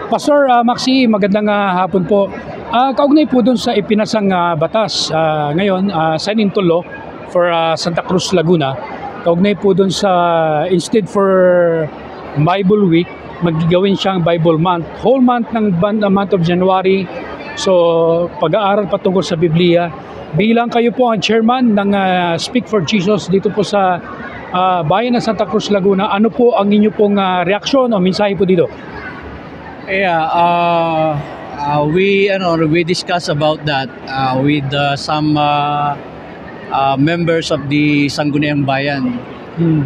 Pastor Maxi, magandang hapon po. Kaugnay po dun sa ipinasang batas ngayon, signed into law for Santa Cruz, Laguna. Kaugnay po dun sa instead for Bible Week, magigawin siyang Bible Month. Whole month ng month of January. So, pag-aaral patungkol sa Biblia. Bilang kayo po ang chairman ng Speak for Jesus dito po sa bayan ng Santa Cruz, Laguna, ano po ang inyo pong reaksyon o mensahe po dito? Yeah, we discussed about that with some members of the Sangguniang Bayan,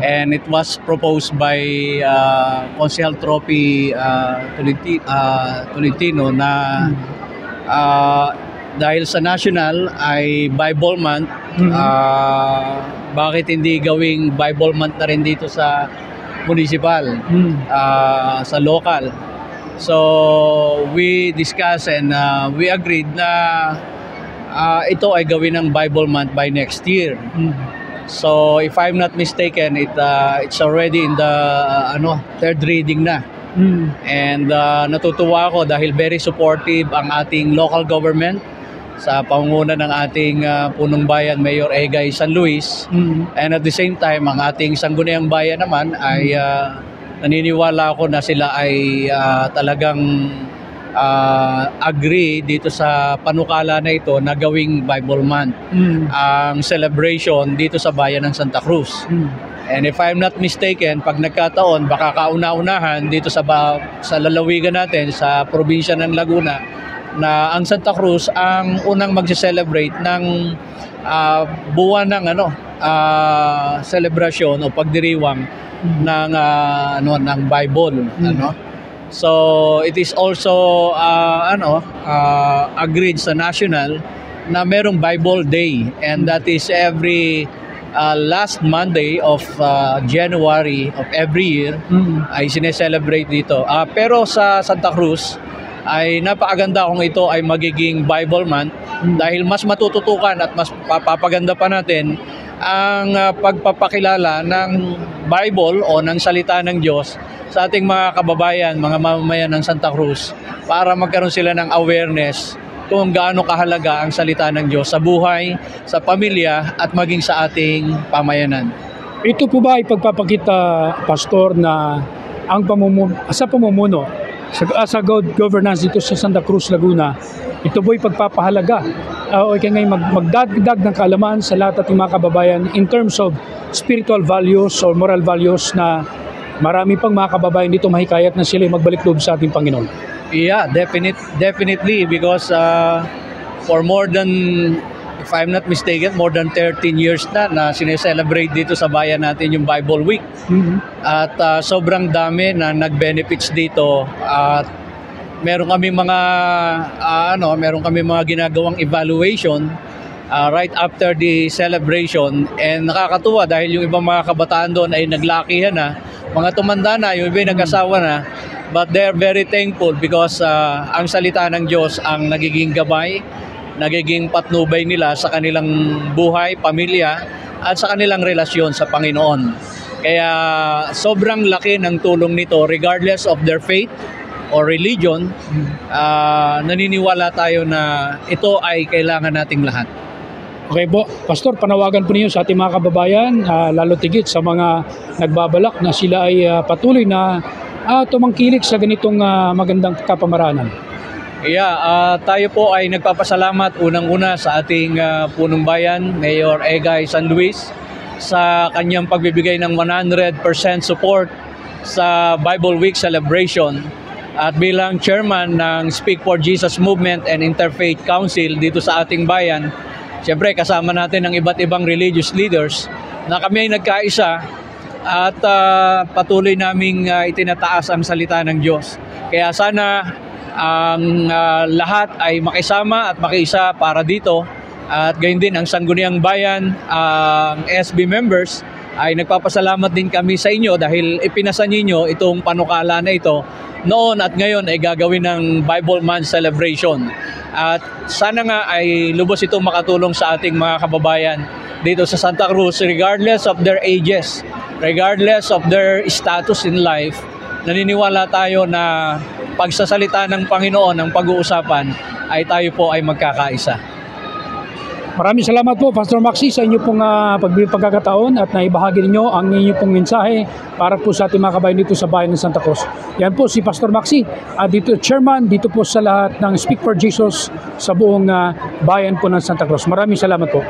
and it was proposed by Consejal Tropy Tolentino na dahil sa national ay Bible Month, bakit hindi gawing Bible Month na rin dito sa municipal, sa local? So we discussed and we agreed na ito ay gawin ng Bible Month by next year. So if I'm not mistaken, it's already in the third reading na. And natutuwa ako dahil very supportive ang ating local government sa pangunguna ng ating punong bayan, Mayor Egay San Luis. And at the same time, ang ating Sangguniang Bayan naman ay naniniwala ako na sila ay talagang agree dito sa panukala na ito na gawing Bible Month ang celebration dito sa bayan ng Santa Cruz. And if I'm not mistaken, pag nagkataon, baka kauna-unahan dito sa lalawigan natin, sa probinsya ng Laguna, na ang Santa Cruz ang unang magse-celebrate ng buwan ng celebration o pagdiriwang ng Bible, So it is also agreed sa national na merong Bible Day, and that is every last Monday of January of every year ay sineselebrate dito. Pero sa Santa Cruz ay napakaganda kung ito ay magiging Bible Month dahil mas matututukan at mas papapaganda pa natin ang pagpapakilala ng Bible o ng salita ng Diyos sa ating mga kababayan, mga mamamayan ng Santa Cruz, para magkaroon sila ng awareness kung gaano kahalaga ang salita ng Diyos sa buhay, sa pamilya at maging sa ating pamayanan. Ito po ba ay pagpapakita, Pastor, na ang pamumuno sa good governance dito sa Santa Cruz, Laguna, ito po'y pagpapahalaga o kaya ngayon magdagdag ng kaalaman sa lahat ating mga kababayan in terms of spiritual values or moral values na marami pang mga kababayan dito mahikayat na sila magbalik loob sa ating Panginoon? Yeah, definitely, because for more than, if I'm not mistaken, more than 13 years na sineselebrate dito sa bayan natin yung Bible Week. At sobrang dami na nag-benefits dito at meron kami mga ginagawang evaluation right after the celebration, and nakakatuwa dahil yung ibang mga kabataan doon ay naglakihan na, mga tumanda na, yung iba nag-asawa na, but they're very thankful because ang salita ng Diyos ang nagiging gabay, nagiging patnubay nila sa kanilang buhay, pamilya at sa kanilang relasyon sa Panginoon. Kaya sobrang laki ng tulong nito regardless of their faith or religion. Naniniwala tayo na ito ay kailangan nating lahat. Okay po, Pastor, panawagan po niyo sa ating mga kababayan, lalo tigit sa mga nagbabalak na sila ay patuloy na tumangkilik sa ganitong magandang kapamaranan. Yeah, tayo po ay nagpapasalamat unang-una sa ating punong bayan, Mayor Egay San Luis, sa kanyang pagbibigay ng 100% support sa Bible Week celebration. At bilang chairman ng Speak for Jesus Movement and Interfaith Council dito sa ating bayan, siyempre kasama natin ang iba't ibang religious leaders na kami ay nagkaisa at patuloy naming itinataas ang salita ng Diyos. Kaya sana ang lahat ay makisama at makiisa para dito, at gayon din ang Sangguniang Bayan, ang SB members ay nagpapasalamat din kami sa inyo dahil ipinasa ninyo itong panukala na ito noon at ngayon ay gagawin ng Bible Month celebration. At sana nga ay lubos itong makatulong sa ating mga kababayan dito sa Santa Cruz, regardless of their ages, regardless of their status in life. Naniniwala tayo na pagsasalita ng Panginoon, ang pag-uusapan, ay tayo po ay magkakaisa. Maraming salamat po, Pastor Maxi, sa inyo pong pagkakataon at naibahagi ninyo ang inyong pong mensahe para po sa ating mga kabayan dito sa bayan ng Santa Cruz. Yan po si Pastor Maxi, dito chairman dito po sa lahat ng Speak for Jesus sa buong bayan po ng Santa Cruz. Maraming salamat po.